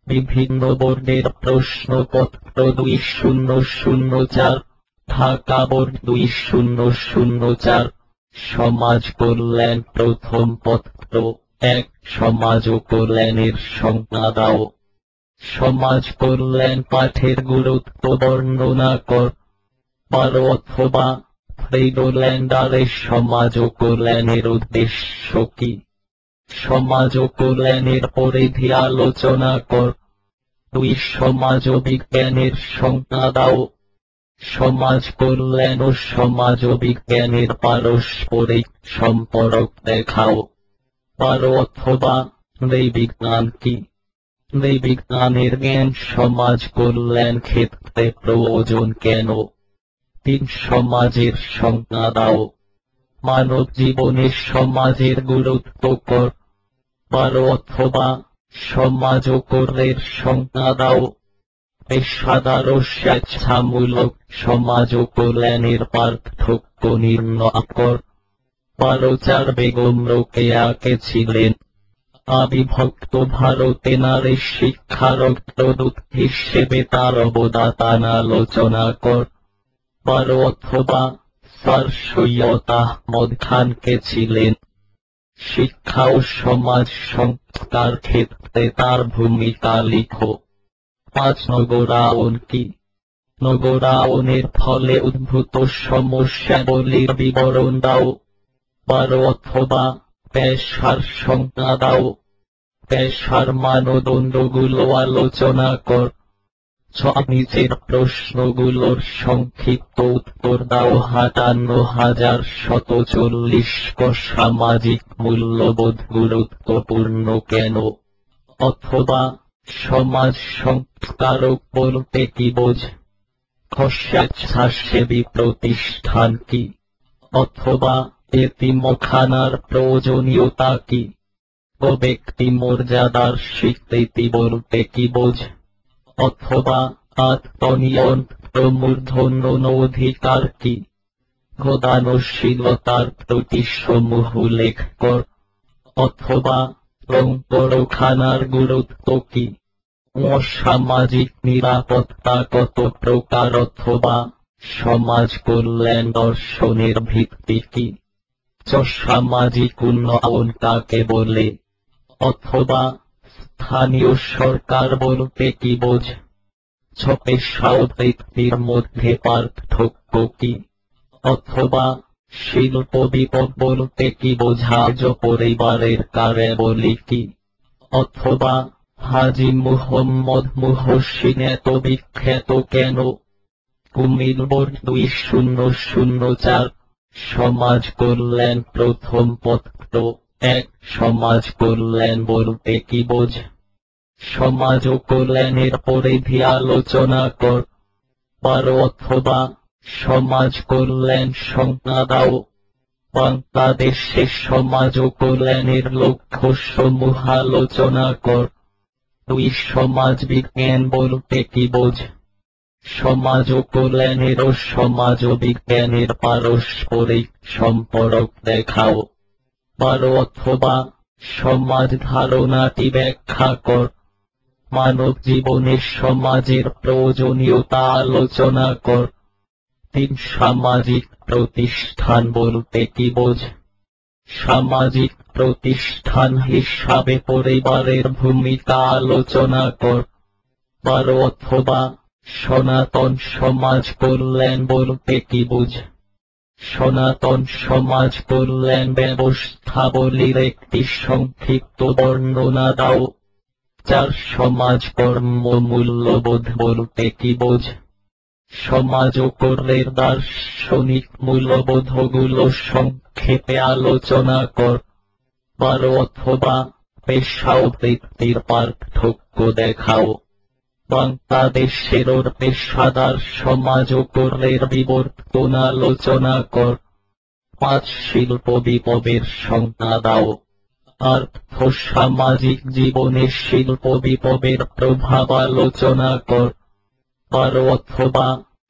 বিভিন্ন বোর্ডের প্রশ্নপত্র 2004, ঢাকা বোর্ড 2004। সমাজ কল্যাণ প্রথম পত্র 1। সমাজ ও কল্যাণের সংজ্ঞা দাও। সমাজ কল্যাণ পাঠের গুরুত্ব বর্ণনা কর। 12 অথবা ফ্রিডল্যান্ডারের সমাজ ও কল্যাণের উদ্দেশ্য কি? সমাজ ও কল্যাণের পরিধি আলোচনা কর। 2। সমাজ ও বিজ্ঞানের সংজ্ঞা দাও। সমাজ কল্যাণ ও সমাজ ও বিজ্ঞানের পারস্পরিক সম্পর্ক দেখাও। 12 অথবা নৃবিজ্ঞান কি? নৃবিজ্ঞানের জ্ঞান সমাজ কল্যাণ ক্ষেত্রে প্রয়োজন কেন? 3। সমাজের সংজ্ঞা দাও। মানব জীবনে সমাজের গুরুত্ব কর। 12 অথবা সমাজ ও কর্মের সংজ্ঞা দাও। পেশাদার ও স্বেচ্ছামূলক সমাজ ও কল্যাণের পার্থক্য নির্ণয় কর। 12। 4 বেগম রোকেয়া কে ছিলেন? অবিভক্ত ভারতে নারী শিক্ষার অগ্রদূত হিসেবে তার অবদান আলোচনা কর। 12 অথবা স্যার সৈয়দ আহমদ খান কে ছিলেন? শিক্ষা ও সমাজ সংস্কার ক্ষেত্রে তার ভূমিকা লিখো। 5। নগরায়ন কি? নগরায়নের ফলে উদ্ভূত সমস্যাগুলির বিবরণ দাও। 12 অথবা পেশার সংজ্ঞা দাও। পেশার মানদণ্ডগুলো আলোচনা কর। 6। নিচের প্রশ্নগুলোর সংক্ষিপ্ত উত্তর দাও। 58,140 সামাজিক মূল্যবোধ গুরুত্বপূর্ণ কেন? অথবা সমাজ সংস্কারক বলতে কি বোঝ? স্বেচ্ছাসেবী প্রতিষ্ঠান কি? অথবা এতিমখানার প্রয়োজনীয়তা কি? ব্যক্তি মর্যাদার স্বীকৃতি বলতে কি বোঝ? অথবা আত্মনিয়ন্ত্রণ অধিকার কি? দানশীলতার প্রতীকসমূহ উল্লেখ কর। অথবা লঙ্গরখানার গুরুত্ব কি? সামাজিক নিরাপত্তা কত প্রকার? অথবা সমাজ কল্যাণ দর্শনের ভিত্তি কি? সামাজিক উন্নয়ন কাকে বলে? অথবা স্থানীয় সরকার বলতে কি বোঝ? পেশা ও বৃত্তির মধ্যে পার্থক্য কি? অথবা শিল্প বিপ্লব বলতে কি বোঝায়? পরিবারের কার্যাবলী কি? অথবা হাজী মুহম্মদ মুহসিন এত বিখ্যাত কেন? কুমিল বোর্ড 2004। সমাজ কল্যাণ প্রথম পত্র 1। সমাজ কল্যাণ বলতে কি বোঝ? সমাজ ও কল্যাণের পরিধি আলোচনা কর। 12 অথবা সমাজ কল্যাণ সংজ্ঞা দাও। বাংলাদেশে সমাজ ও কল্যাণের লক্ষ্যসমূহ আলোচনা কর। 2। সমাজ বিজ্ঞান বলতে কি বোঝ? সমাজ ও কল্যাণের ও সমাজ ও বিজ্ঞানের পারস্পরিক সম্পর্ক দেখাও। 12 অথবা সমাজ ধারণাটি ব্যাখ্যা কর। মানব জীবনে সমাজের প্রয়োজনীয়তা আলোচনা কর। 3। সামাজিক প্রতিষ্ঠান বলতে কি বোঝ? সামাজিক প্রতিষ্ঠান হিসাবে পরিবারের ভূমিকা আলোচনা কর। 12 অথবা সনাতন সমাজ কল্যাণ বলতে কি বোঝ? সনাতন সমাজ কল্যাণ ব্যবস্থাবলীর একটি সংক্ষিপ্ত বর্ণনা দাও। 4। সমাজ কর্ম মূল্যবোধ বলতে কি বোঝ? সমাজ ও কর্মের দার্শনিক মূল্যবোধগুলো সংক্ষেপে আলোচনা কর। 12 অথবা পেশা ও বৃত্তির পার্থক্য দেখাও। বাংলাদেশের পেশাদার সমাজ ও কর্মের বিবর্তন আলোচনা কর। 5। শিল্প বিপ্লবের সংজ্ঞা দাও। আর্থ সামাজিক জীবনে শিল্প বিপ্লবের প্রভাব আলোচনা কর। 12 অথবা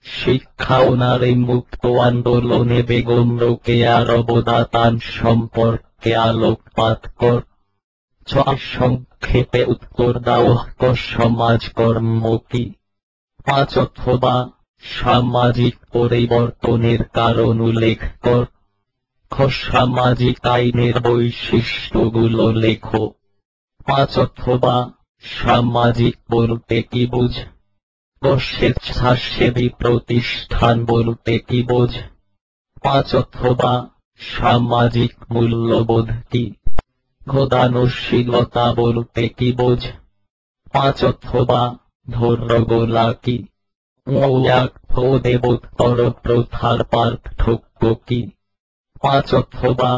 শিক্ষা ও নারী মুক্ত আন্দোলনে বেগম রোকেয়ার অবদান সম্পর্কে আলোকপাত কর। সংক্ষেপে উত্তর দাও, ক সমাজকর্ম কি? 5 অথবা সামাজিক পরিবর্তনের কারণ উল্লেখ কর। খ সামাজিক আইনের বৈশিষ্ট্যগুলো লেখো। 5 অথবা সামাজিক বলতে কি বুঝ? ক স্বেচ্ছাসেবী প্রতিষ্ঠান বলতে কি বোঝ? 5 অথবা সামাজিক মূল্যবোধ কি? ঘ দানশীলতা বলতে কি বোঝ? 5 অথবা ধর্মগোলা কি? ও দেবোত্তর প্রথার পার্থক্য কি? 5 অথবা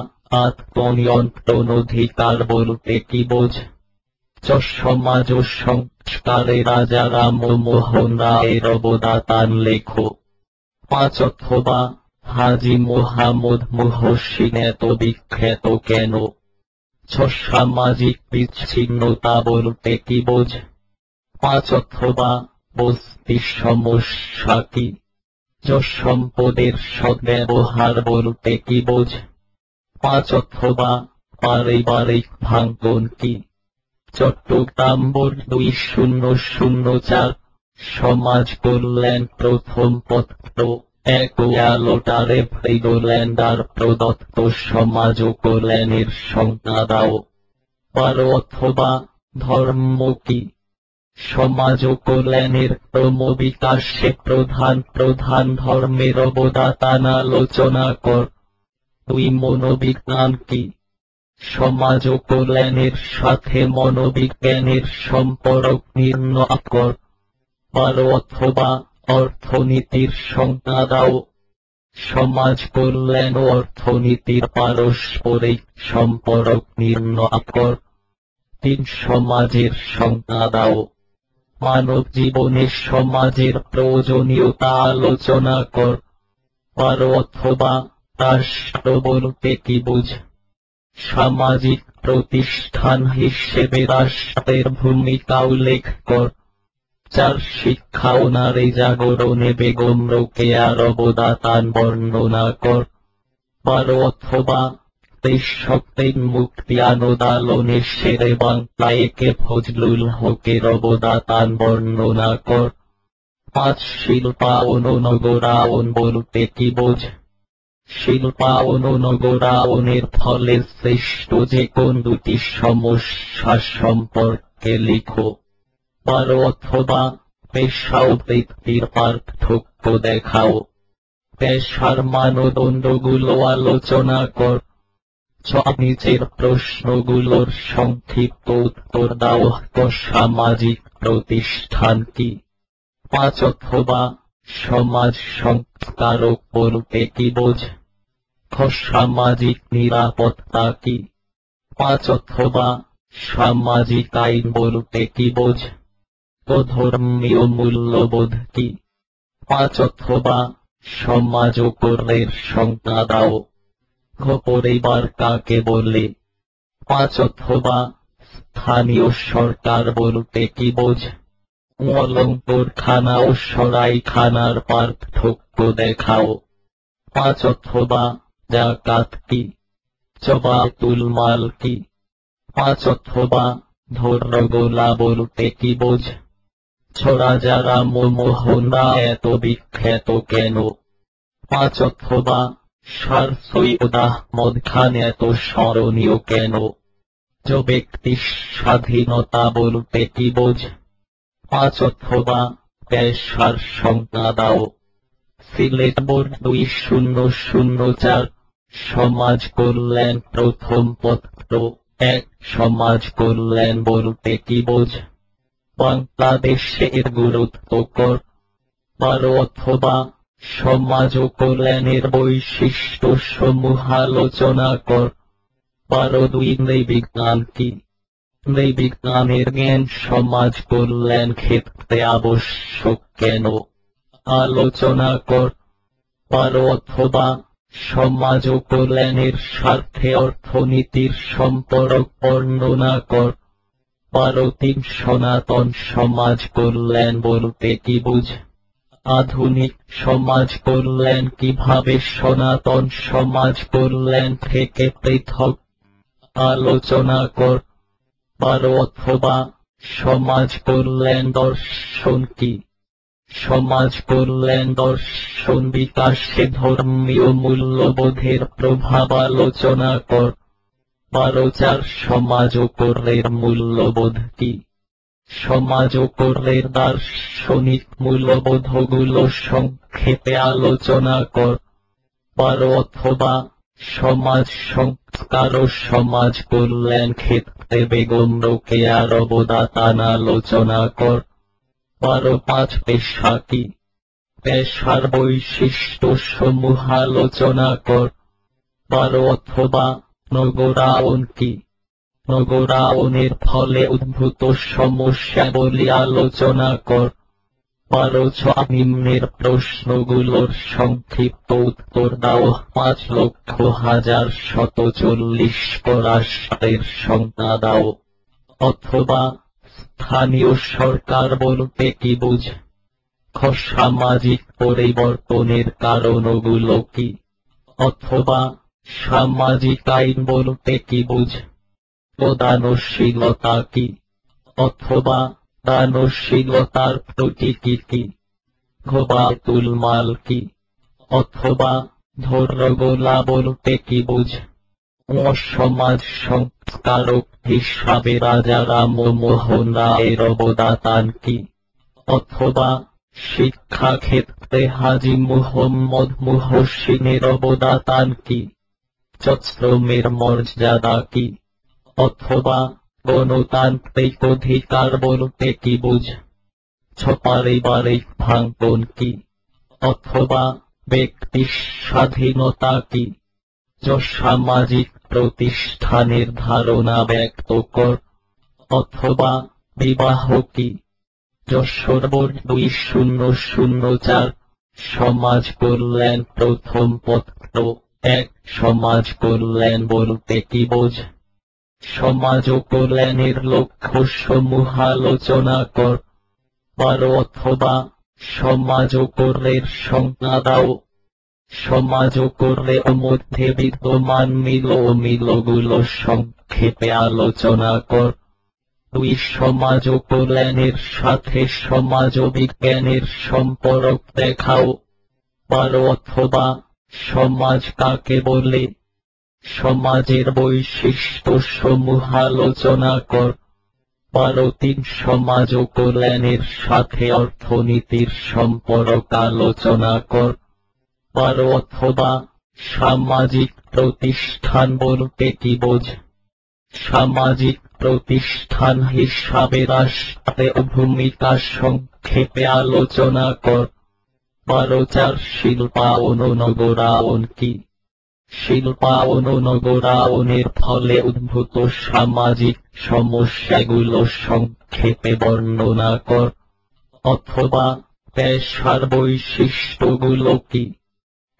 আত্মনিয়ন্ত্রণ অধিকার বলতে কি বোঝ? চ সমাজ ও সংস্কারে রাজা রামমোহন রায়ের অবদান লেখো। 5 অথবা হাজী মোহাম্মদ মুহসিন এত বিখ্যাত কেন? ছ সামাজিক বিচ্ছিন্নতা বলতে কি বোঝ? 5 অথবা বস্তি সমস্যা কি? জ সম্পদের সদ্ব্যবহার বলতে কি বোঝ? 5 অথবা পারিবারিক ভাঙ্গন কি? চট্টগ্রাম বোর্ড 2004 সমাজ কল্যাণ প্রথম পত্র 1 আলোটারে ফ্রিডোল্যান্ডার প্রদত্ত সমাজ ও কল্যাণের সংজ্ঞা দাও। 12 অথবা ধর্ম কি? সমাজ ও কল্যাণের ক্রমবিকাশে প্রধান ধর্মের অবদান আলোচনা কর। 2 মনোবিজ্ঞান কি? সমাজ ও কল্যাণের সাথে মনোবিজ্ঞানের সম্পর্ক নির্ণয় কর। 12 অথবা অর্থনীতির সংজ্ঞা দাও। সমাজ কল্যাণ ও অর্থনীতির পারস্পরিক সম্পর্ক নির্ণয় কর। 3 সমাজের সংজ্ঞা দাও। মানব জীবনে সমাজের প্রয়োজনীয়তা আলোচনা কর। 12 অথবা রাষ্ট্র বলতে কি বুঝ? সামাজিক প্রতিষ্ঠান হিসেবে রাষ্ট্রের ভূমিকা উল্লেখ কর। 4 শিক্ষা ও নারী জাগরণে বেগম রোকেয়ার অবদান বর্ণনা কর। 12 অথবা দেশভক্তির মুক্তি আন্দোলনে শেরে বাংলায় কে ফজলুল হকের অবদান বর্ণনা কর। 5 শিল্পায়ন ও নগরায়ন বলতে কি বোঝ? শিল্পায়ন ও নগরায়নের ফলে সৃষ্ট যে কোন 2টি সমস্যা সম্পর্কে লিখো। 12 অথবা পেশা ও বৃত্তির পার্থক্য দেখাও। পেশার মানদণ্ডগুলো আলোচনা কর। 6 নিচের প্রশ্নগুলোর সংক্ষিপ্ত উত্তর দাও। ক সামাজিক প্রতিষ্ঠান কি? 5 অথবা সমাজ সংস্কারক বলতে কি বোঝ? খ সামাজিক নিরাপত্তা কি? 5 অথবা সামাজিক আইন বলতে কি বোঝ? ক ধর্মীয় মূল্যবোধ কি? 5 অথবা সমাজ ও কর্মের সংজ্ঞা দাও। ঘ পরিবার কাকে বলে? 5 অথবা স্থানীয় সরকার বলতে কি বোঝ? অলঙ্কারখানা ও সরাইখানার পার্থক্য দেখাও। 5 অথবা যাকাত কি? বাইতুল মাল কি? 5 অথবা ধর্মগোলা বলতে কি বোঝ? রাজা রামমোহন রায় এত বিখ্যাত কেন? 5 অথবা স্যার সৈয়দ আহমদ খান এত স্মরণীয় কেন? ব্যক্তি স্বাধীনতা বলতে কি বোঝ? 5 অথবা পেশার সংজ্ঞা দাও। সিলেট বোর্ড 2004 সমাজ কল্যাণ প্রথম পত্র 1 সমাজ কল্যাণ বলতে কি বোঝ? বাংলাদেশের গুরুত্ব কর। 12 অথবা সমাজ ও কল্যাণের বৈশিষ্ট্য সমূহ আলোচনা কর। 12 2 নৃবিজ্ঞান কি? নৃবিজ্ঞানের জ্ঞান সমাজ কল্যাণ ক্ষেত্রে আবশ্যক কেন? আলোচনা কর। 12 অথবা সমাজ ও কল্যাণের স্বার্থে অর্থনীতির সম্পর্ক বর্ণনা কর। 12 3 সনাতন সমাজ কল্যাণ বলতে কি বুঝ? আধুনিক সমাজ কল্যাণ কিভাবে সনাতন সমাজ কল্যাণ থেকে পৃথক? আলোচনা কর। পারো অথবা সমাজ কল্যাণ দর্শন কি? সমাজ কল্যাণ দর্শন বিকাশে ধর্মীয় মূল্যবোধের প্রভাব আলোচনা কর। 12 সমাজ ও কর্মের মূল্যবোধ কি? সমাজ ও কর্মের দার্শনিক মূল্যবোধগুলো সংক্ষেপে আলোচনা কর। 12 অথবা সমাজ সংস্কার ও সমাজ কল্যাণ ক্ষেত্রে বেগম রোকেয়ার অবদান আলোচনা কর। 12.5 পেশা কি? পেশার বৈশিষ্ট্য সমূহ আলোচনা কর। 12 অথবা নগরায়ন কি? নগরায়নের ফলে উদ্ভূত সমস্যাবলী আলোচনা কর। 12 নিম্নের প্রশ্নগুলোর সংক্ষিপ্ত উত্তর দাও। 5,140 রাষ্ট্রের সংজ্ঞা দাও। অথবা স্থানীয় সরকার বলতে কি বুঝ? খ সামাজিক পরিবর্তনের কারণগুলো কি? অথবা সামাজিক আইন বলতে কি বুঝ? দানশীলতা কি? অথবা দানশীলতার প্রতীকী কি? বায়তুল মাল কি? অথবা ধর্মগোলা বলতে কি বুঝ? সমাজ সংস্কারক হিসাবে রাজা রামমোহন রায়ের অবদান কি? অথবা শিক্ষা ক্ষেত্রে হাজী মুহম্মদ মুহসিনের অবদান কি? শ্রমের মর্যাদা কি? অথবা গণতান্ত্রিক অধিকার বলতে কি বুঝ? পারিবারিক ভাঙন কি? অথবা ব্যক্তি স্বাধীনতা কি? সামাজিক প্রতিষ্ঠানের ধারণা ব্যক্ত কর। অথবা বিবাহ কি? সর্বর 2004 সমাজ কল্যাণ প্রথম পত্র 1 সমাজ কল্যাণ বলতে কি বোঝ? সমাজ ও কল্যাণের লক্ষ্য সমূহ আলোচনা কর। 12 অথবা সমাজ ও কর্মের সংজ্ঞা দাও। সমাজ ও কর্মের মধ্যে বিদ্যমান মিল ও মিলগুলো সংক্ষেপে আলোচনা কর। 2 সমাজ ও কল্যাণের সাথে সমাজ ও বিজ্ঞানের সম্পর্ক দেখাও। 12 অথবা সমাজ কাকে বলে? সমাজের বৈশিষ্ট্য সমূহ আলোচনা কর। 12 সমাজ ও কল্যাণের সাথে অর্থনীতির সম্পর্ক আলোচনা কর। 12 অথবা সামাজিক প্রতিষ্ঠান বলতে কি বোঝ? সামাজিক প্রতিষ্ঠান হিসাবে রাষ্ট্রের ভূমিকা সংক্ষেপে আলোচনা কর। 12 শিল্পায়ন ও নগরায়ন কি? শিল্পায়ন ও নগরায়নের ফলে উদ্ভূত সামাজিক সমস্যাগুলো সংক্ষেপে বর্ণনা কর। অথবা পেশার বৈশিষ্ট্যগুলো কি?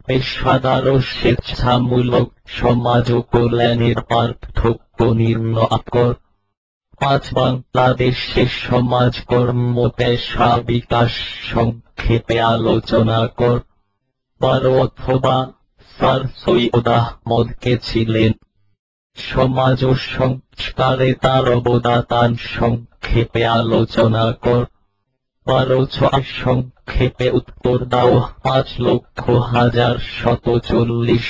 পেশাদার ও স্বেচ্ছামূলক সমাজ ও কল্যাণের পার্থক্য নির্ণয় কর। 5 বাংলাদেশের সমাজকর্ম পেশা বিকাশ সংক্ষেপে আলোচনা কর। 12 অথবা স্যার সৈয়দ আহমদ কে ছিলেন? সমাজ ও সংস্কারে তার অবদান সংক্ষেপে আলোচনা কর। 12 সংক্ষেপে উত্তর দাও। 5,140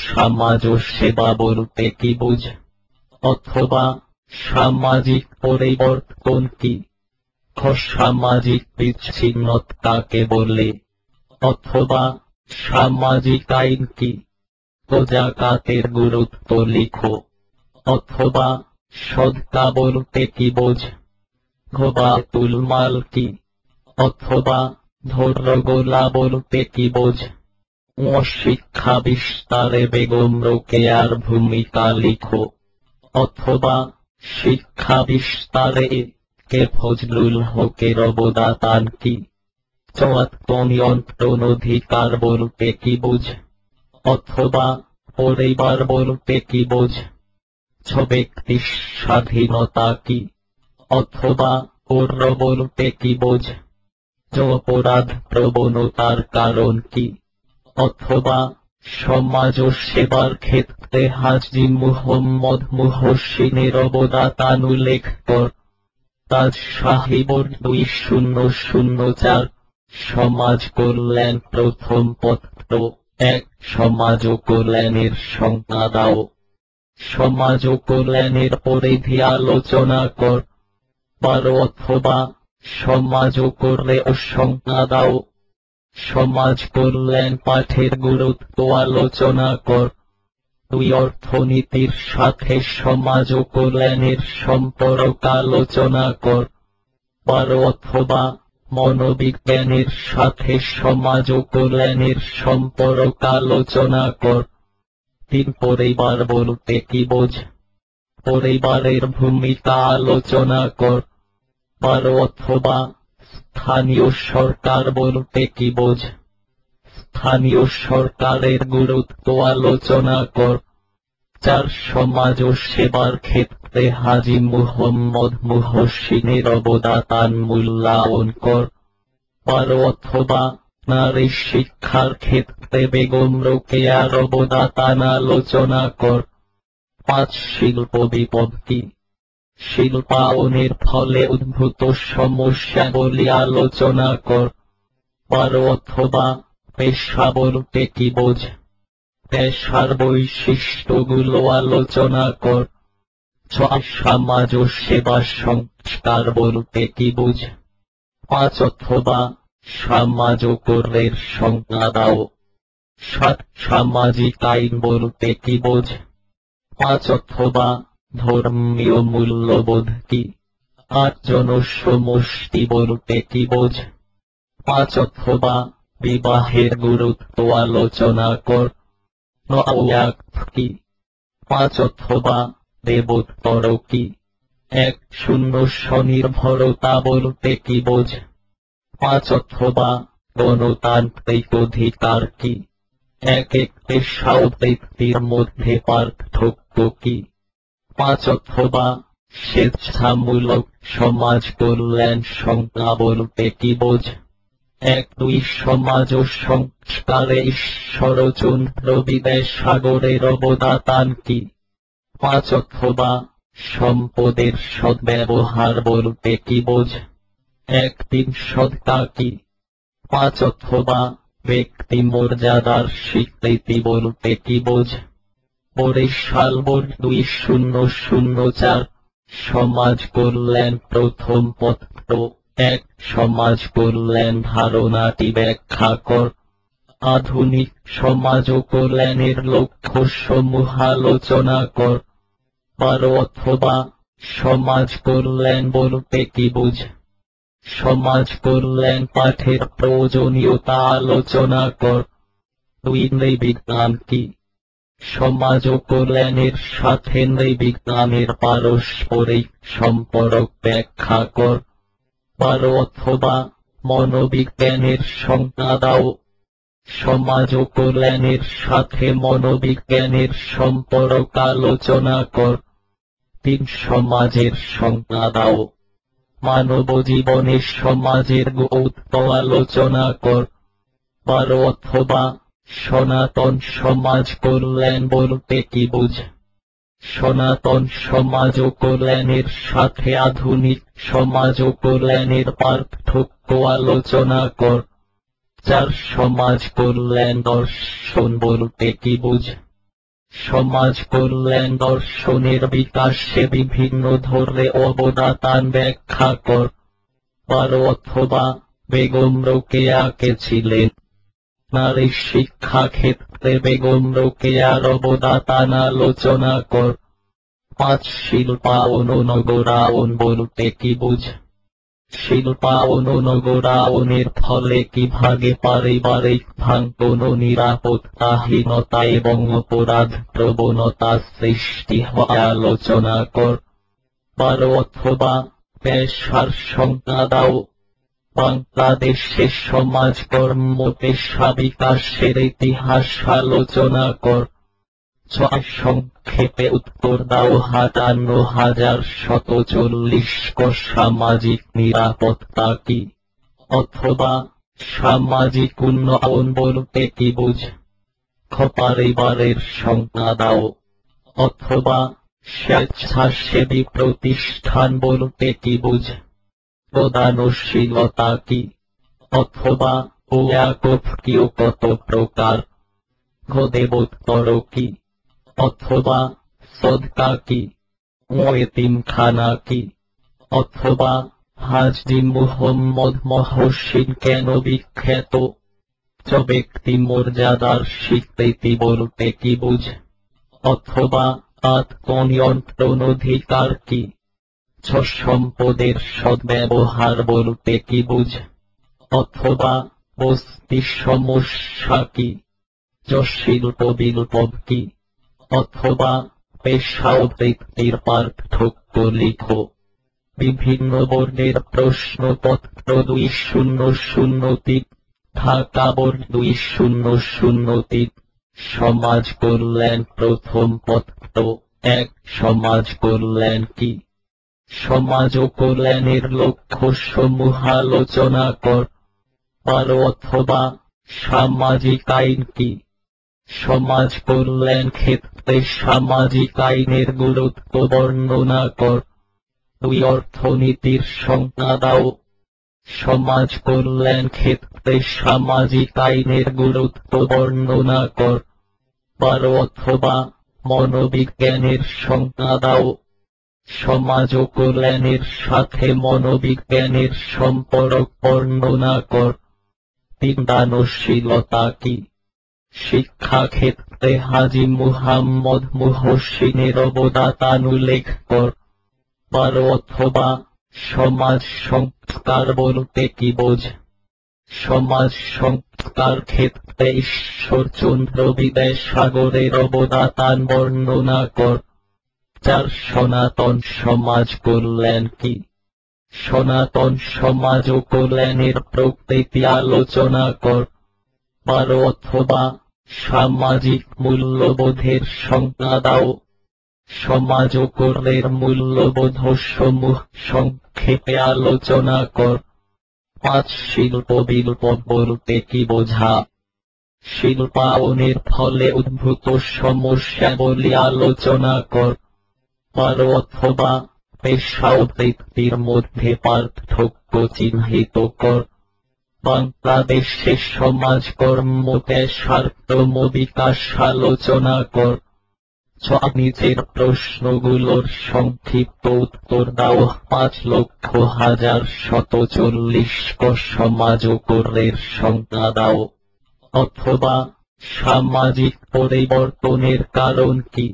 সমাজ ও সেবা বলতে কি বুঝ? অথবা সামাজিক পরিবর্তন কি? সামাজিক বিচ্ছিন্নতা কাকে বলে? অথবা সামাজিক আইন কি? জাকাতের গুরুত্ব লিখো। অথবা সদকা বলতে কি বোঝ? বায়তুল মাল কি? অথবা ধর্মগোলা বলতে কি বোঝ? শিক্ষা বিস্তারে বেগম রোকেয়ার ভূমিকা লিখো। অথবা শিক্ষা বিস্তারে কে ফজলুল হকের অবদান কি? নিয়ন্ত্রণ অধিকার বলতে কি বুঝ? অথবা পরিবার বলতে কি বোঝ? ব্যক্তি স্বাধীনতা কি? অথবা পূর্ণ বলতে কি বোঝ? অপরাধ প্রবণতার কারণ কি? অথবা সমাজ ও সেবার ক্ষেত্রে হাজী মুহম্মদ মুহসিনের অবদান উল্লেখ কর। রাজশাহী বোর্ড 2004। সমাজ কল্যাণ প্রথম পত্র 1। সমাজ ও কল্যাণের সংজ্ঞা দাও। সমাজ ও কল্যাণের পরিধি আলোচনা কর। 12 অথবা সমাজ ও কল্যাণ সংজ্ঞা দাও। সমাজ কল্যাণ পাঠের গুরুত্ব আলোচনা কর। 2। অর্থনীতির সাথে সমাজ ও কল্যাণের সম্পর্ক আলোচনা কর। 12 অথবা মনোবিজ্ঞানের সাথে সমাজ ও কল্যাণের সম্পর্ক আলোচনা কর। 3। পরিবার বলতে কি বোঝ? পরিবারের ভূমিকা আলোচনা কর। 12 অথবা স্থানীয় সরকার বলতে কি বোঝ? স্থানীয় সরকারের গুরুত্ব আলোচনা কর। 4। সমাজ ও সেবার ক্ষেত্রে হাজী মুহম্মদ মুহসিনের অবদান মূল্যায়ন কর। 12 অথবা নারী শিক্ষার ক্ষেত্রে বেগম রোকেয়ার অবদান আলোচনা কর। 5। শিল্প বিপ্লব কি? শিল্পায়নের ফলে উদ্ভূত সমস্যাগুলি আলোচনা কর। 12 অথবা পেশা বলতে কি বোঝ? পেশার বৈশিষ্ট্যগুলো আলোচনা কর। 6। সমাজ ও সেবা সংস্কার বলতে কি বোঝ? 5 অথবা সমাজ ও কর্মের সংজ্ঞা দাও। 7। সামাজিক আইন বলতে কি বোঝ? 5 অথবা ধর্মীয় মূল্যবোধ কি? 8। জনসমষ্টি বলতে কি বোঝ? 5 অথবা বিবাহের গুরুত্ব আলোচনা কর। 9 কি? 5 অথবা দেবোত্তর কি? 1। শূন্য স্বনির্ভরতা বলতে কি বোঝ? 5 অথবা গণতান্ত্রিক অধিকার কি? 1। পেশা ও ব্যক্তির মধ্যে পার্থক্য কি? 5 অথবা স্বেচ্ছামূলক সমাজ কল্যাণ সংজ্ঞা বলতে কি বোঝ? 1। 2। সমাজ ও সংস্কারে ঈশ্বরচন্দ্র বিদ্যাসাগরের অবদান কি? 5 অথবা সম্পদের সদ্ব্যবহার বলতে কি বোঝ? 1। 3। সদকা কি? 5 অথবা ব্যক্তি মর্যাদার স্বীকৃতি বলতে কি বোঝ? বরিশাল বোর্ড 2004। সমাজ কল্যাণ প্রথম পত্র 1। সমাজ কল্যাণ ধারণাটি ব্যাখ্যা কর। আধুনিক সমাজ ও কল্যাণের লক্ষ্যসমূহ আলোচনা কর। 12 অথবা সমাজ কল্যাণ বলতে কি বোঝ? সমাজ কল্যাণ পাঠের প্রয়োজনীয়তা আলোচনা কর। 2। নৃবিজ্ঞান কি? সমাজ ও কল্যাণের সাথে নৃবিজ্ঞানের পারস্পরিক সম্পর্ক ব্যাখ্যা কর। 12 অথবা মনোবিজ্ঞানের সংজ্ঞা দাও। সমাজ ও কল্যাণের সাথে মনোবিজ্ঞানের সম্পর্ক আলোচনা কর। 3। সমাজের সংজ্ঞা দাও। মানব জীবনে সমাজের গুরুত্ব আলোচনা কর। 12 অথবা সনাতন সমাজ কল্যাণ বলতে কি বোঝ? সনাতন সমাজ ও কল্যাণের সাথে আধুনিক সমাজ ও কল্যাণের পার্থক্য আলোচনা কর। 4। সমাজ কল্যাণ দর্শন বলতে কি বোঝ? সমাজ কল্যাণ দর্শনের বিকাশে বিভিন্ন ধরনের অবদান ব্যাখ্যা কর। 12 অথবা বেগম রোকেয়া কে ছিলেন? নারী শিক্ষা ক্ষেত্রে বেগম রোকেয়ার অবদান আলোচনা কর। 5। শিল্পায়ন ও নগরায়ন বলতে কি বোঝ? শিল্পায়ন ও নগরায়নের ফলে কিভাবে পারিবারিক ভাঙন ও নিরাপত্তাহীনতা এবং অপরাধ প্রবণতা সৃষ্টি হয় আলোচনা কর। 12 অথবা পেশার সংজ্ঞা দাও। বাংলাদেশে সমাজকর্ম পেশা বিকাশের ইতিহাস আলোচনা কর। 6। সংক্ষেপে উত্তর দাও। 57,140 সামাজিক নিরাপত্তা কি? অথবা সামাজিক উন্নয়ন বলতে কি বোঝ? পরিবারের সংজ্ঞা দাও। অথবা স্বেচ্ছাসেবী প্রতিষ্ঠান বলতে কি বুঝ? প্রদানশীলতা কি? অথবা ওয়াকফ কত প্রকার? দেবোত্তর কি? অথবা সদকা কি? এতিমখানা কি? অথবা হাজী মুহাম্মদ মহসিন কেন বিখ্যাত? ব্যক্তি মর্যাদার স্বীকৃতি বলতে কি বুঝ? অথবা আত্মনিয়ন্ত্রণ অধিকার কি? সম্পদের সদ্ব্যবহার বলতে কি বুঝ? অথবা বস্তি সমস্যা কি? শিল্প বিপ্লব কি? অথবা পেশা ও বৃত্তির পার্থক্য লিখো। বিভিন্ন বর্ণের প্রশ্নপত্র 2003, ঢাকা বোর্ড 2003। সমাজ কল্যাণ প্রথম পত্র 1। সমাজ কল্যাণ কি? সমাজ ও কল্যাণের লক্ষ্যসমূহ আলোচনা কর। 12। অথবা সামাজিক আইন কি? সমাজ কল্যাণ ক্ষেত্রে সামাজিক আইনের গুরুত্ব বর্ণনা কর। 2। অর্থনীতির সংজ্ঞা দাও। সমাজ কল্যাণ ক্ষেত্রে সামাজিক আইনের গুরুত্ব বর্ণনা কর। 12। অথবা মনোবিজ্ঞানের সংজ্ঞা দাও। সমাজ ও কল্যাণের সাথে মনোবিজ্ঞানের সম্পর্ক বর্ণনা কর। 3। দানশীলতা কি? শিক্ষা ক্ষেত্রে হাজী মুহাম্মদ মহসিনের অবদান উল্লেখ কর। 12। অথবা সমাজ সংস্কার বলতে কি বোঝ? সমাজ সংস্কার ক্ষেত্রে ঈশ্বরচন্দ্র বিদ্যাসাগরের অবদান বর্ণনা কর। 4। সনাতন সমাজ কল্যাণ কি? সনাতন সমাজ ও কল্যাণের প্রকৃতি আলোচনা কর। 12। অথবা সামাজিক মূল্যবোধের সংজ্ঞা দাও। সমাজ ও কল্যাণের মূল্যবোধসমূহ সংক্ষেপে আলোচনা কর। 5। শিল্প বিপ্লব বলতে কি বোঝা? শিল্পায়নের ফলে উদ্ভূত সমস্যাবলী আলোচনা কর। 12। অথবা পেশা ও বৃত্তির মধ্যে পার্থক্য চিহ্নিত কর। বাংলাদেশে সমাজকর্ম পেশার ক্রমবিকাশ আলোচনা কর। 6। নিচের প্রশ্নগুলোর সংক্ষিপ্ত উত্তর দাও। 5,140 ক সমাজ ও কল্যাণের সংজ্ঞা দাও। অথবা সামাজিক পরিবর্তনের কারণ কি?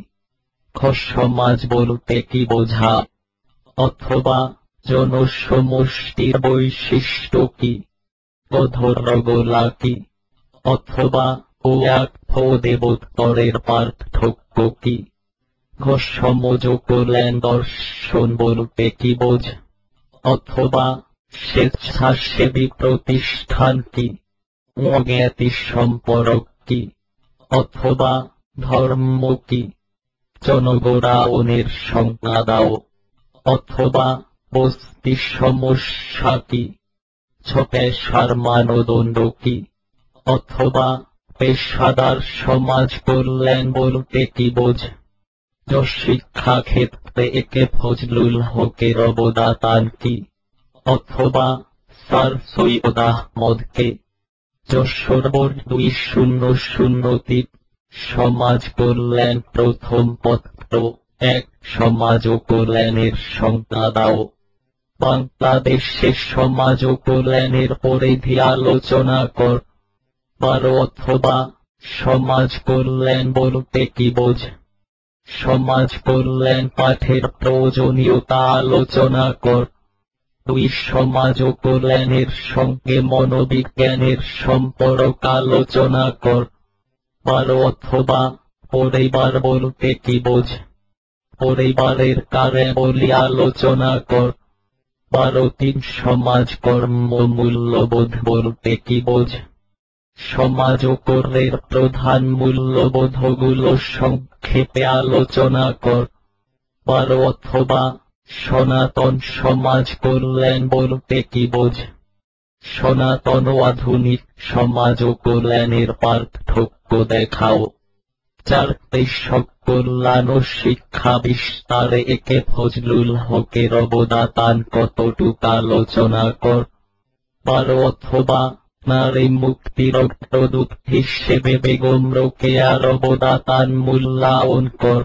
খ সমাজ বলতে কি বোঝা? অথবা জনসমষ্টির বৈশিষ্ট্য কি? ধর্মগুলা কি? অথবা ওয়াকফ ও দেবোত্তরের পার্থক্য কি? ঘ সমাজ ও কল্যাণ দর্শন বলতে কি বোঝ? অথবা স্বেচ্ছাসেবী প্রতিষ্ঠান কি? জ্ঞাতি সম্পর্ক কি? অথবা ধর্ম কি? জনগণায়নের সংজ্ঞা দাও। অথবা বস্তি সমস্যা কি? পেশার মানদণ্ড কি? অথবা পেশাদার সমাজ কল্যাণ বলতে কি বোঝ? শিক্ষা ক্ষেত্রে একে ফজলুল হকের অবদান কি? অথবা স্যার সৈয়দ আহমদকে? যশোর বোর্ড 2003। সমাজ কল্যাণ প্রথম পত্র 1। সমাজ ও কল্যাণের সংজ্ঞা দাও। বাংলাদেশে সমাজ ও কল্যাণের পরিধি আলোচনা কর। 12। অথবা সমাজ কল্যাণ বলতে কি বোঝ? সমাজ কল্যাণ পাঠের প্রয়োজনীয়তা আলোচনা কর। 2। সমাজ ও কল্যাণের সঙ্গে মনোবিজ্ঞানের সম্পর্ক আলোচনা কর। 12। অথবা পরিবার বলতে কি বোঝ? পরিবারের কার্যাবলী আলোচনা কর। 12। 3। সমাজ কর্ম মূল্যবোধ বলতে কি বোঝ? সমাজ ও কল্যাণের প্রধান মূল্যবোধগুলো সংক্ষেপে আলোচনা কর। 12। অথবা সনাতন সমাজ কল্যাণ বলতে কি বোঝ? সনাতন ও আধুনিক সমাজ ও কল্যাণের পার্থক্য দেখাও। 4 দেশক কল্যাণ ও শিক্ষা বিস্তারে একে ফজলুল হকের অবদান কতটুকু আলোচনা কর। 12 অথবা নারী মুক্তির অগ্রদূত হিসেবে বেগম রোকেয়ার অবদান মূল্যায়ন কর।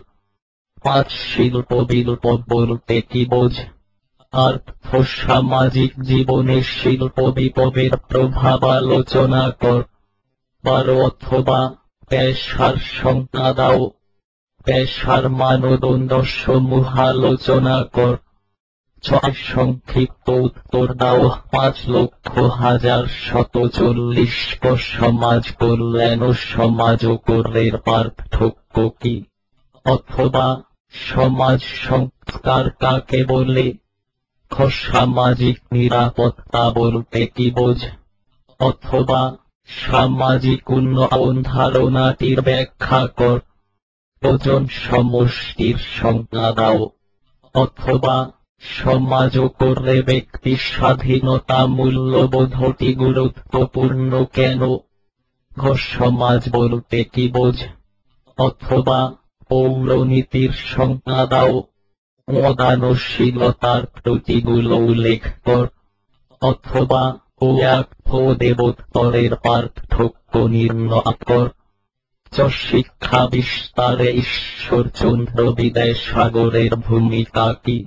5 শিল্প বিল্প বলতে কি বোঝ? আর্থ সামাজিক জীবনে শিল্প বিপ্লবের প্রভাব আলোচনা কর। 12 অথবা পেশার সংজ্ঞা দাও। পেশার মানদণ্ড সমূহ আলোচনা কর। 6 সংক্ষিপ্ত উত্তর দাও। 5,140 সমাজ কল্যাণ ও সমাজ করের পার্থক্য কি? অথবা সমাজ সংস্কার কাকে বলে? সামাজিক নিরাপত্তা বলতে কি বোঝ? অথবা সামাজিক উন্নয়ন ধারণাটির ব্যাখ্যা কর। ওজন সমষ্টির সংজ্ঞা দাও। অথবা সমাজ করে ব্যক্তি স্বাধীনতা মূল্যবোধটি গুরুত্বপূর্ণ কেন? সমাজ বলতে কি বোঝ? অথবা পৌরনীতির সংজ্ঞা দাও। উদানশীলতার ত্রুটিগুলো উল্লেখ কর। অথবা দেবোত্তরের পার্থক্য নির্ণয় কর। শিক্ষা বিস্তারে ঈশ্বরচন্দ্র বিদ্যাসাগরের ভূমিকা কি?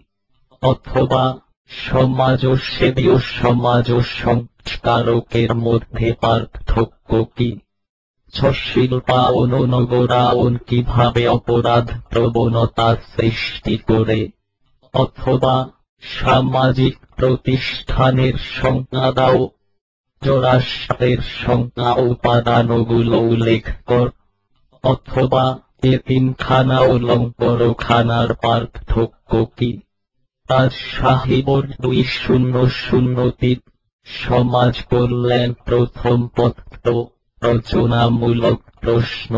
অথবা সমাজসেবী ও সমাজ সংস্কারকের মধ্যে পার্থক্য কি? শিল্পায়ন ও নগরায়ন কিভাবে অপরাধ প্রবণতা সৃষ্টি করে? অথবা সামাজিক প্রতিষ্ঠানের সংজ্ঞা দাও। রাষ্ট্রের সংজ্ঞা উপাদানগুলো উল্লেখ কর। অথবা এতিমখানা ও লঙ্গরখানার পার্থক্য কি? সাহিবর 2003 সমাজ কল্যাণ প্রথম পত্র রচনামূলক প্রশ্ন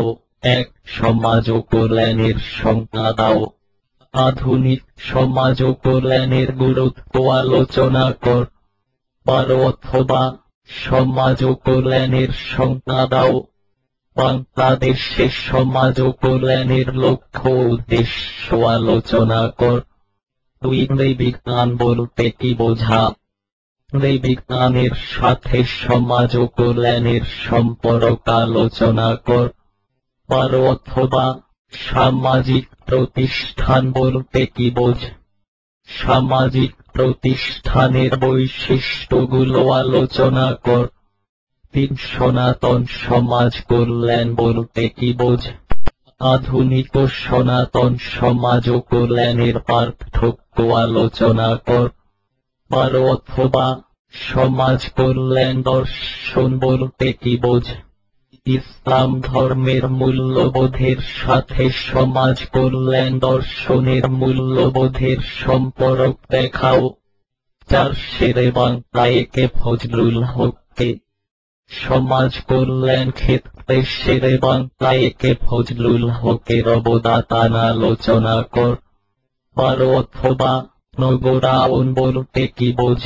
1 সমাজ কল্যাণের সংজ্ঞা দাও। আধুনিক সমাজ কল্যাণের গুরুত্ব আলোচনা কর। 12 অথবা সমাজ কল্যাণের সংজ্ঞা দাও। বাংলাদেশে সমাজ কল্যাণের লক্ষ্য উদ্দেশ্য আলোচনা কর। 2 বিজ্ঞান বলতে কি বোঝা? বিজ্ঞানের সাথে সমাজ কল্যাণের সম্পর্ক আলোচনা কর। 12 অথবা সামাজিক প্রতিষ্ঠান বলতে কি বোঝ? সামাজিক প্রতিষ্ঠানের বৈশিষ্ট্যগুলো আলোচনা কর। 3 সনাতন সমাজ কল্যাণ বলতে কি বোঝ? আধুনিক ও সনাতন সমাজ কল্যাণের পার্থক্য আলোচনা কর। 12 অথবা সমাজ কল্যাণ দর্শন বলতে কি বোঝ? ইসলাম ধর্মের মূল্যবোধের সাথে সমাজ কল্যাণ দর্শনের মূল্যবোধের সম্পর্ক দেখাও। 4 শেরে বাংলায় একে ফজলুল হককে। সমাজ কল্যাণ ক্ষেত্রে শেরে বাংলায় একে ফজলুল হকের অবদান আলোচনা কর। 12 অথবা নগরায়ন বলতে কি বোঝ?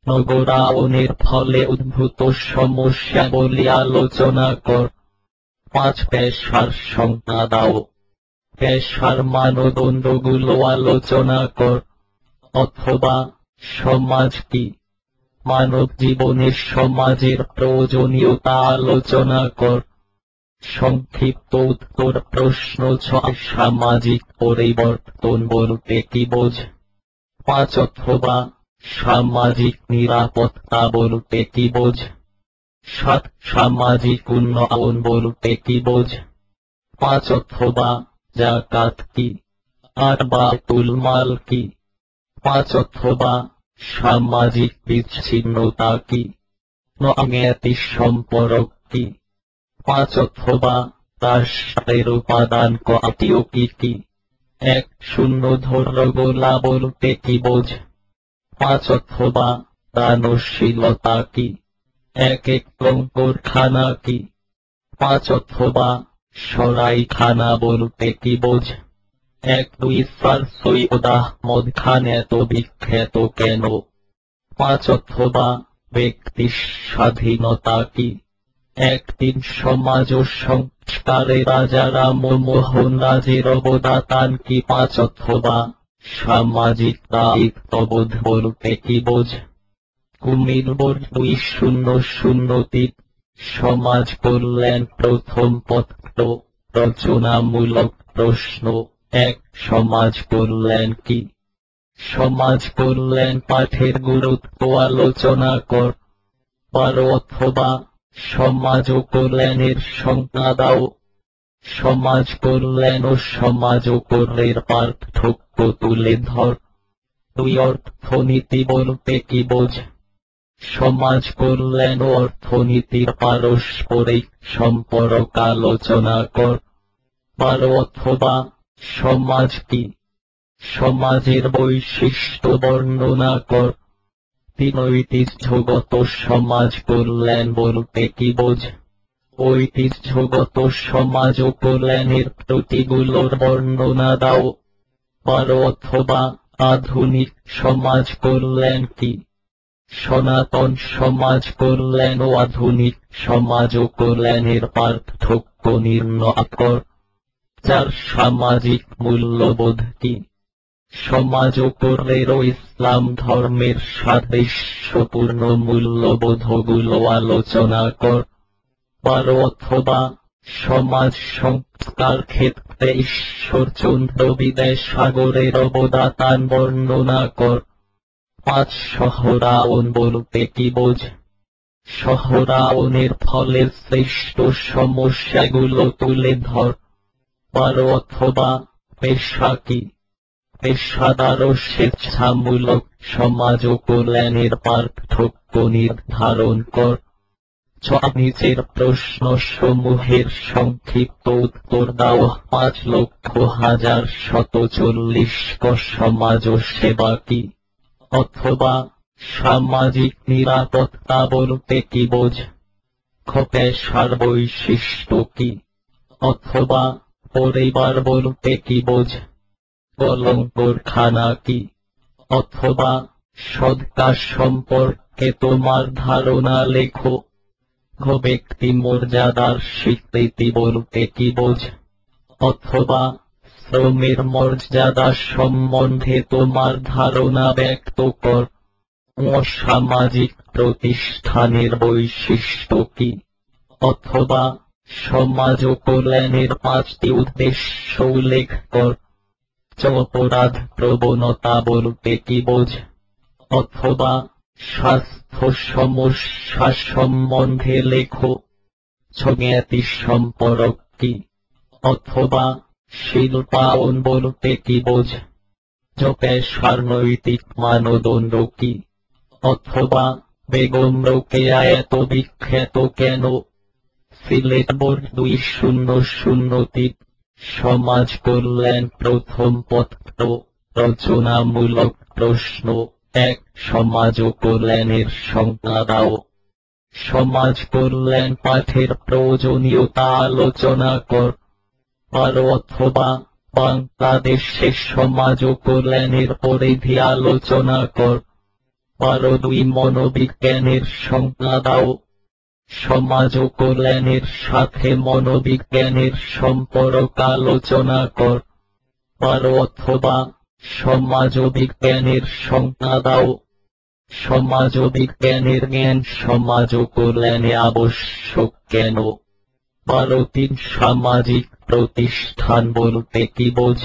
নগরায়নের ফলে উদ্ভূত সমস্যাবলী আলোচনা কর। 5 পেশার সংজ্ঞা দাও। পেশার মানদণ্ডগুলো আলোচনা কর। অথবা সমাজ কি? মানব জীবনে সমাজের প্রয়োজনীয়তা আলোচনা কর। সংক্ষিপ্ত উত্তর প্রশ্ন 6 সামাজিক পরিবর্তন বলতে কি বোঝ? 5 অথবা সামাজিক নিরাপত্তা বলতে কি বোঝ? 7 সামাজিক উন্নয়ন বলতে কি বোঝ? 5 অথবা যাকাত কি? 8 বায়তুল মাল কি? 5 অথবা সামাজিক বিচ্ছিন্নতা কি? 9 জ্ঞাতি সম্পর্ক কি? 5 অথবা রাষ্ট্রের উপাদান কয়টি ও কি কি? 1 শূন্যধর্মগোলা বলতে কি বোঝ? 5 অথবা দানশীলতা কি? 1 লঙ্গরখানা কি? 5 অথবা সরাইখানা বলতে কি বোঝ? 1 2 স্যার সৈয়দ আহমদ খান এত বিখ্যাত কেন? 5 অথবা ব্যক্তি স্বাধীনতা কি? 1 3 সমাজ ও সংস্কারে রাজা রামমোহন রাজের অবদান কি 5 অথবা সামাজিক দায়িত্ববোধ বলতে কি বোঝ? কুমির বোর্ড 2003 সমাজ কল্যাণ প্রথম পত্র রচনামূলক প্রশ্ন 1 সমাজ কল্যাণ কি? সমাজ কল্যাণ পাঠের গুরুত্ব আলোচনা কর। 12 অথবা সমাজ ও কল্যাণের সংজ্ঞা দাও। সমাজ কল্যাণ ও সমাজ ও কল্যাণের পার্থক্য তুলে ধর। 2 অর্থনীতি বলতে কি বোঝ? সমাজ কল্যাণ ও অর্থনীতির পারস্পরিক সম্পর্ক আলোচনা কর। 12 অথবা সমাজ কি? সমাজের বৈশিষ্ট্য বর্ণনা কর। 3 ঐতিহ্যগত সমাজ কল্যাণ বলতে কি বোঝ? ঐতিহ্যগত সমাজ ও কল্যাণের ত্রুটিগুলোর বর্ণনা দাও। 12 অথবা আধুনিক সমাজ কল্যাণ কি? সনাতন সমাজ কল্যাণ ও আধুনিক সমাজ ও কল্যাণের পার্থক্য নির্ণয় কর। 4 সামাজিক মূল্যবোধ কি? সমাজ ও কল্যাণ ও ইসলাম ধর্মের সাদৃশ্যপূর্ণ মূল্যবোধগুলো আলোচনা কর। 12 অথবা সমাজ সংস্কার ক্ষেত্রে ঈশ্বরচন্দ্র বিদ্যাসাগরের অবদান বর্ণনা কর। 5 শহরায়ন বলতে কি বোঝ? শহরায়নের ফলে সৃষ্ট সমস্যাগুলো তুলে ধর। 12 অথবা পেশা কি? পেশাদার ও স্বেচ্ছামূলক সমাজ ও কল্যাণের পার্থক্য নির্ধারণ কর। 6 নিচের প্রশ্নসমূহের সংক্ষিপ্ত উত্তর দাও। 5,140 ক সমাজ ও সেবা কি? অথবা সামাজিক নিরাপত্তা বলতে কি বোঝ? খ পেশার বৈশিষ্ট্য কি? অথবা পরিবার বলতে কি বোঝ? কলঙ্করখানা কি? অথবা সদকার সম্পর্কে তোমার ধারণা লেখো। ঘ ব্যক্তি মর্যাদার স্বীকৃতি বলতে কি বোঝ? অথবা শ্রমের মর্যাদা সম্বন্ধে তোমার ধারণা ব্যক্ত কর। সামাজিক প্রতিষ্ঠানের বৈশিষ্ট্য কি? অথবা সমাজ ও কল্যাণের 5টি উদ্দেশ্য উল্লেখ কর। অপরাধ প্রবণতা বলতে কি বোঝ? অথবা স্বাস্থ্য সমস্যা সম্বন্ধে লেখো। জ্ঞাতি সম্পর্ক কি? অথবা শিল্পায়ন বলতে কি বোঝ? পেশার নৈতিক মানদণ্ড কি? অথবা বেগম রোকেয়া এত বিখ্যাত কেন? সিলেট বোর্ড 2003 সমাজ কল্যাণ প্রথম পত্র রচনামূলক প্রশ্ন 1 সমাজ ও কল্যাণের সংজ্ঞা দাও। সমাজ কল্যাণ পাঠের প্রয়োজনীয়তা আলোচনা কর। 12 অথবা বাংলাদেশে সমাজ ও কল্যাণের পরিধি আলোচনা কর। 12 মনোবিজ্ঞানের সংজ্ঞা দাও। সমাজ ও কল্যাণের সাথে মনোবিজ্ঞানের সম্পর্ক আলোচনা কর। 12 অথবা সমাজ ও বিজ্ঞানের সংজ্ঞা দাও। সমাজ ও বিজ্ঞানের জ্ঞান সমাজ ও কল্যাণে আবশ্যক কেন? 12 সামাজিক প্রতিষ্ঠান বলতে কি বোঝ?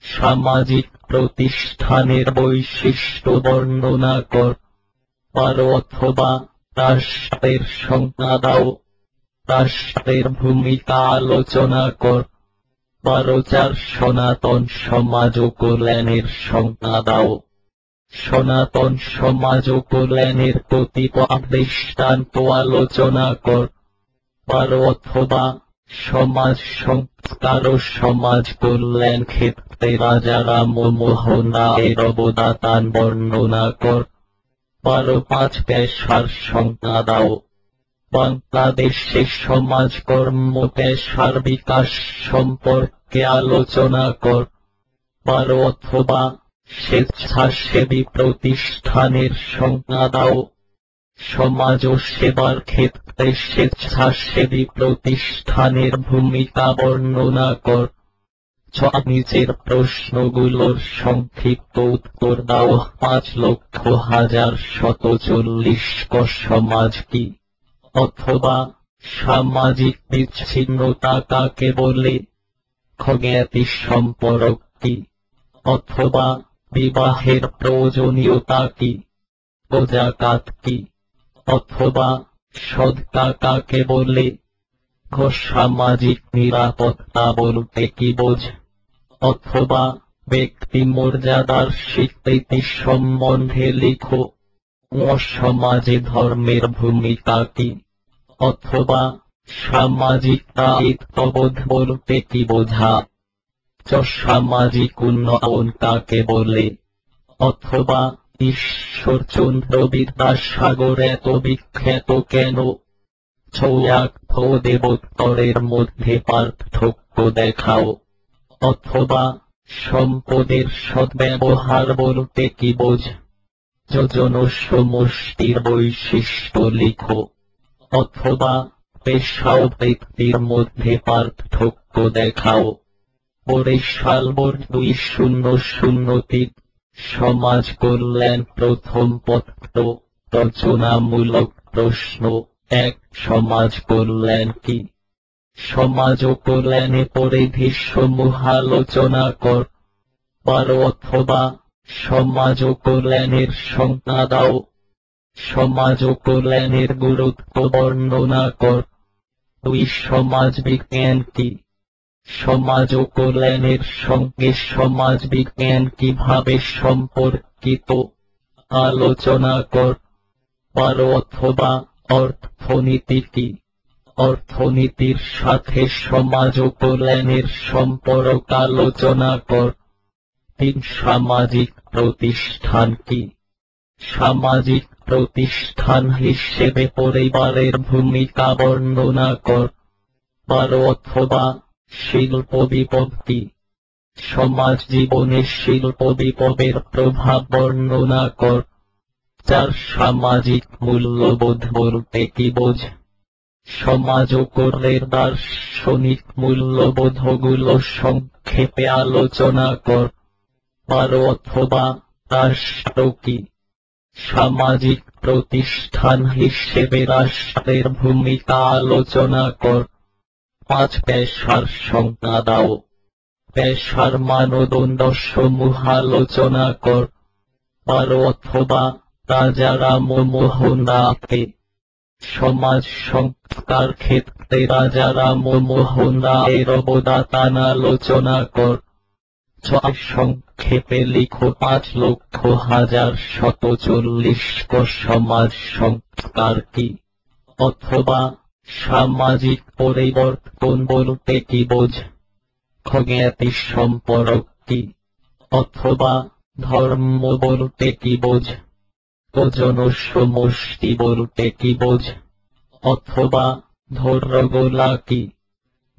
সামাজিক প্রতিষ্ঠানের বৈশিষ্ট্য বর্ণনা কর। 12 অথবা রাষ্ট্রের সংজ্ঞা দাও। রাষ্ট্রের ভূমিকা আলোচনা কর। 12 সনাতন সমাজ ও কল্যাণের সংজ্ঞা দাও। সনাতন সমাজ ও কল্যাণের কতিপয় দৃষ্টান্ত আলোচনা কর। 12 অথবা সমাজ সংস্কার ও সমাজ কল্যাণ ক্ষেত্রে রাজা রামমোহন রায়ের অবদান বর্ণনা কর। 12 পেশার সংজ্ঞা দাও। বাংলাদেশে সমাজকর্ম পেশার বিকাশ সম্পর্কে আলোচনা কর। 12 অথবা স্বেচ্ছাসেবী প্রতিষ্ঠানের সংজ্ঞা দাও। সমাজ ও সেবার ক্ষেত্রে স্বেচ্ছাসেবী প্রতিষ্ঠানের ভূমিকা বর্ণনা কর। নিচের প্রশ্নগুলোর সংক্ষিপ্ত উত্তর দাও। 5,140 ক সমাজ কি? অথবা সামাজিক বিচ্ছিন্নতা কাকে বলে? খ জ্ঞাতি সম্পর্ক কি? অথবা বিবাহের প্রয়োজনীয়তা কি? গ যাকাত কি? অথবা সদকা কাকে বলে? ঘ সামাজিক নিরাপত্তা বলতে কি বোঝ? অথবা ব্যক্তি মর্যাদার স্বীকৃতি সম্বন্ধে লিখো। ও সমাজে ধর্মের ভূমিকা কি? অথবা সামাজিক দায়িত্ববোধ বলতে কি বোঝা? চ সামাজিক উন্নয়ন কাকে বলে? অথবা ঈশ্বরচন্দ্র বিদ্যাসাগর এত বিখ্যাত কেন? ছ এক দেবোত্তরের মধ্যে পার্থক্য দেখাও। অথবা সম্পদের সদ্ব্যবহার বলতে কি বোঝ? জনসমষ্টির বৈশিষ্ট্য লিখো। অথবা পেশা ও ব্যক্তির মধ্যে পার্থক্য দেখাও। বরিশাল 2003 সমাজ কল্যাণ প্রথম পত্র রচনামূলক প্রশ্ন 1 সমাজ কল্যাণ কি? সমাজ ও কল্যাণে পরিধি সমূহ আলোচনা কর। 12 অথবা সমাজ ও কল্যাণের সংজ্ঞা দাও। সমাজ ও কল্যাণের গুরুত্ব বর্ণনা কর। 2 সমাজ বিজ্ঞান কি? সমাজ ও কল্যাণের সঙ্গে সমাজ বিজ্ঞান কিভাবে সম্পর্কিত আলোচনা কর। 12 অথবা অর্থনীতি কি? অর্থনীতির সাথে সমাজ ও কল্যাণের সম্পর্ক আলোচনা কর। 3 সামাজিক প্রতিষ্ঠান কি? সামাজিক প্রতিষ্ঠান হিসেবে পরিবারের ভূমিকা বর্ণনা কর। 12 অথবা শিল্প বিপ্লব কি? সমাজ জীবনে শিল্প বিপ্লবের প্রভাব বর্ণনা কর। 4 সামাজিক মূল্যবোধ বলতে কি বোঝ? সমাজ ও কল্যাণের দার্শনিক মূল্যবোধগুলো সংক্ষেপে আলোচনা কর। 12 অথবা রাষ্ট্র কি? সামাজিক প্রতিষ্ঠান হিসেবে রাষ্ট্রের ভূমিকা আলোচনা কর। 5 পেশার সংজ্ঞা দাও। পেশার মানদণ্ড সমূহ আলোচনা কর। 12 অথবা রাজা রামমোহন রায়। সমাজ সংস্কার ক্ষেত্রে রাজা রামমোহন রায়ের অবদান আলোচনা কর। 6 সংক্ষেপে লিখো 5,140 ক সমাজ সংস্কার কি? অথবা সামাজিক পরিবর্তন বলতে কি বোঝ? খ জ্ঞাতি সম্পর্ক কি? অথবা ধর্ম বলতে কি বোঝ? গ জনসমষ্টি বলতে কি বোঝ? অথবা ধর্মগোলা কি?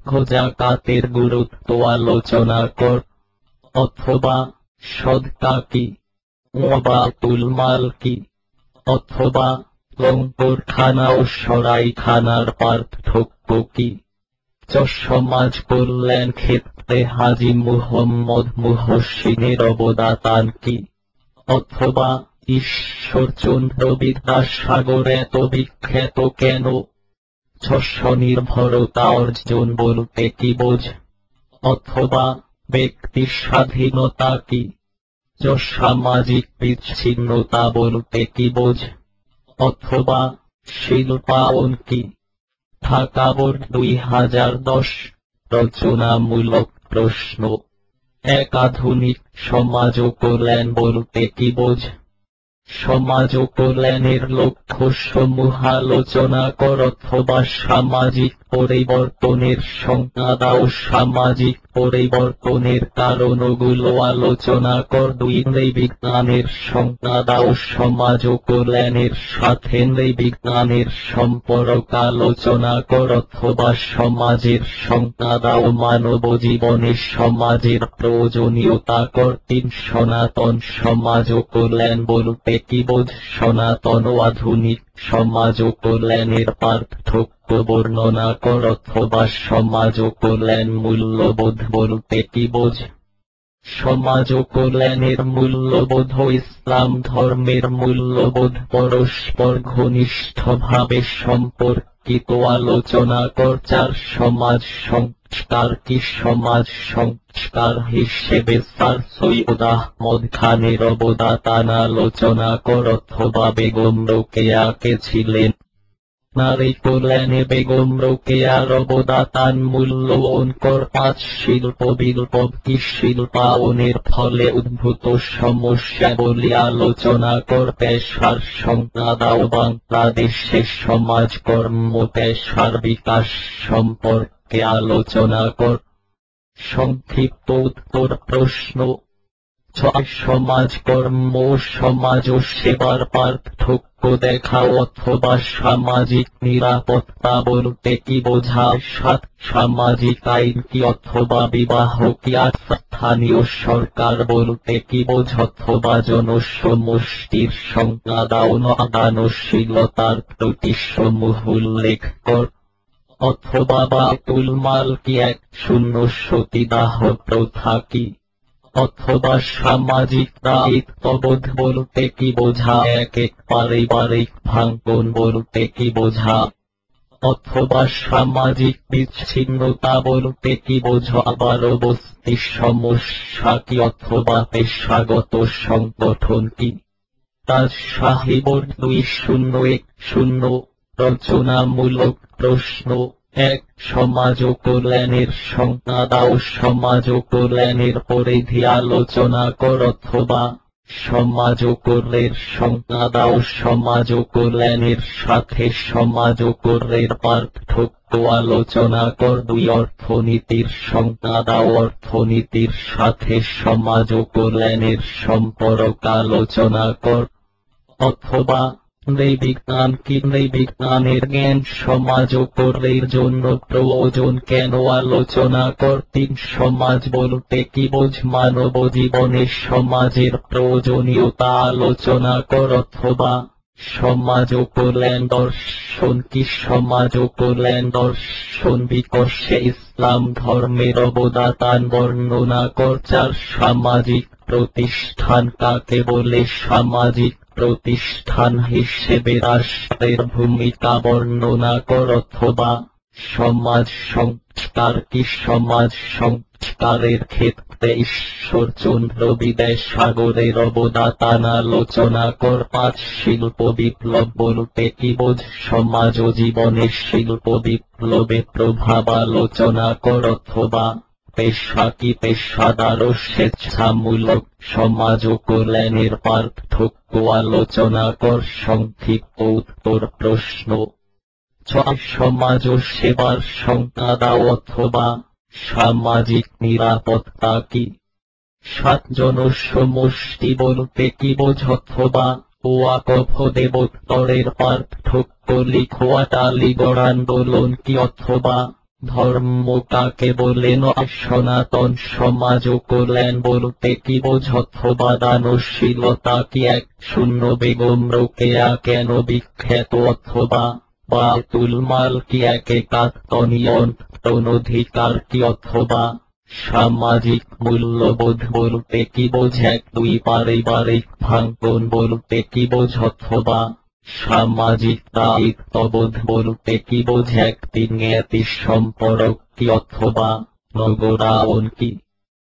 ঘ যাকাতের গুরুত্ব আলোচনা কর। অথবা সদকা কি? ওয়াবাতুল মাল কি? অথবা লঙ্গরখানা ও সরাইখানার পার্থক্য কি? চ সমাজ কল্যাণ ক্ষেত্রে হাজী মুহাম্মদ মুহসিনের অবদান কি? অথবা ঈশ্বরচন্দ্র বিদ্যাসাগর এত বিখ্যাত কেন? ছ স্বনির্ভরতা অর্জন বলতে কি বোঝ? অথবা ব্যক্তি স্বাধীনতা কি? চ সামাজিক বিচ্ছিন্নতা বলতে কি বোঝ? অথবা শিল্পায়ন কি? ঢাকা বোর্ড 2010 রচনামূলক প্রশ্ন 1 আধুনিক সমাজ ও কল্যাণ বলতে কি বোঝ? সমাজ ও কল্যাণের লক্ষ্য সমূহ আলোচনা কর। অথবা সামাজিক পরিবর্তনের সংজ্ঞা দাও। সামাজিক পরিবর্তনের কারণগুলো আলোচনা কর। 2 বিজ্ঞানের সংজ্ঞা দাও। সমাজ ও কল্যাণের সাথে বিজ্ঞানের সম্পর্ক আলোচনা কর। অথবা সমাজের সংজ্ঞা দাও। মানব জীবনে সমাজের প্রয়োজনীয়তা কর। 3 সনাতন সমাজ ও কল্যাণ বলতে কি বোঝ? সনাতন ও আধুনিক সমাজ ও কল্যাণের পার্থক্য বর্ণনা কর অথবা সমাজ ও কল্যাণ মূল্যবোধ বলতে কি বোঝ? সমাজ ও কল্যাণের মূল্যবোধ ও ইসলাম ধর্মের মূল্যবোধ পরস্পর ঘনিষ্ঠভাবে সম্পর্কিত। আলোচনা কর। 4 সমাজ সংস্কার কি? সমাজ সংস্কার হিসেবে স্যার সৈয়দ আহমদ খানের অবদান আলোচনা কর অথবা বেগম রোকেয়া কে ছিলেন। নারী কল্যাণে বেগম রোকেয়ার অবদান মূল্যায়ন কর। 5 শিল্প বিপ্লব কি? শিল্পায়নের ফলে উদ্ভূত সমস্যাবলী আলোচনা কর। পেশার সংজ্ঞা দাও। বাংলাদেশে সমাজকর্ম পেশার বিকাশ সম্পর্কে আলোচনা কর। সংক্ষিপ্ত উত্তর প্রশ্ন। 6 সমাজকর্ম ও সমাজ ও সেবার পার্থক্য দেখাও অথবা সামাজিক নিরাপত্তা বলতে কি বোঝায়? 7 সামাজিক আইন কি অথবা বিবাহ কি? 8 স্থানীয় সরকার বলতে কি বোঝ অথবা জনসমষ্টির সংজ্ঞা দাও। 9 দানশীলতার ত্রুটিসমূহ উল্লেখ কর অথবা বায়তুল মাল কি? 1 শূন্য সতীদাহ প্রথা কি অথবা সামাজিক দায়িত্ববোধ বলতে কি বোঝায়? 1 পারিবারিক ভাঙন বলতে কি বোঝায় অথবা সামাজিক বিচ্ছিন্নতা বলতে কি বোঝো? আবার বস্তি সমস্যা কি অথবা পেশাগত সংগঠন কি? রাজশাহী বোর্ড 2010 রচনামূলক প্রশ্ন। 1 সমাজ ও কল্যাণের সংজ্ঞা দাও। সমাজ ও কল্যাণের পরিধি আলোচনা কর অথবা সমাজ ও কল্যাণের সংজ্ঞা দাও। সমাজ ও কল্যাণের সাথে সমাজ ও কল্যাণের পার্থক্য আলোচনা কর। 2 অর্থনীতির সংজ্ঞা দাও। অর্থনীতির সাথে সমাজ ও কল্যাণের সম্পর্ক আলোচনা কর অথবা নৃবিজ্ঞান কি? নৃবিজ্ঞানের জ্ঞান সমাজ ও কল্যাণের জন্য প্রয়োজন কেন আলোচনা কর। 3 সমাজ বলতে কি বোঝ? মানব জীবনে সমাজের প্রয়োজনীয়তা আলোচনা কর অথবা সমাজ ও কল্যাণ দর্শন কি? সমাজ ও কল্যাণ দর্শন বিকশে ইসলাম ধর্মের অবদান বর্ণনা কর। 4 সামাজিক প্রতিষ্ঠান কাকে বলে? সামাজিক প্রতিষ্ঠান হিসেবে রাষ্ট্রের ভূমিকা বর্ণনা কর অথবা সমাজ সংস্কার কি? সমাজ সংস্কারের ক্ষেত্রে ঈশ্বরচন্দ্র বিদ্যাসাগরের অবদান আলোচনা কর। 5 শিল্প বিপ্লব বলতে কি বোঝ? সমাজ ও জীবনে শিল্প বিপ্লবের প্রভাব আলোচনা কর অথবা পেশা কি? পেশাদার ও স্বেচ্ছামূলক সমাজ ও কল্যাণের পার্থক্য আলোচনা কর। সংক্ষিপ্ত উত্তর প্রশ্ন। 6 সমাজ ও সেবার সংজ্ঞা দাও অথবা সামাজিক নিরাপত্তা কি? 7 জনসমষ্টি বলতে কি বোঝ অথবা ওয়াকফ দেবোত্তরের পার্থক্য লিখো। আলিগড় আন্দোলন কি অথবা ধর্ম কাকে বলে? 9 সনাতন সমাজ ও কল্যাণ বলতে কি বোঝ অথবা দানশীলতা কি? 1 শূন্য বেগম রোকেয়া কেন বিখ্যাত অথবা বায়তুল মাল কি? 1 একাত্মনিয়ন্ত্রণ অধিকার কি অথবা সামাজিক মূল্যবোধ বলতে কি বোঝ? 1 2 পারিবারিক ভাঙন বলতে কি বোঝ অথবা সামাজিক দায়িত্ববোধ বলতে কি বোঝ? 1 3 সম্পর্ক কি অথবা নগরায়ন কি?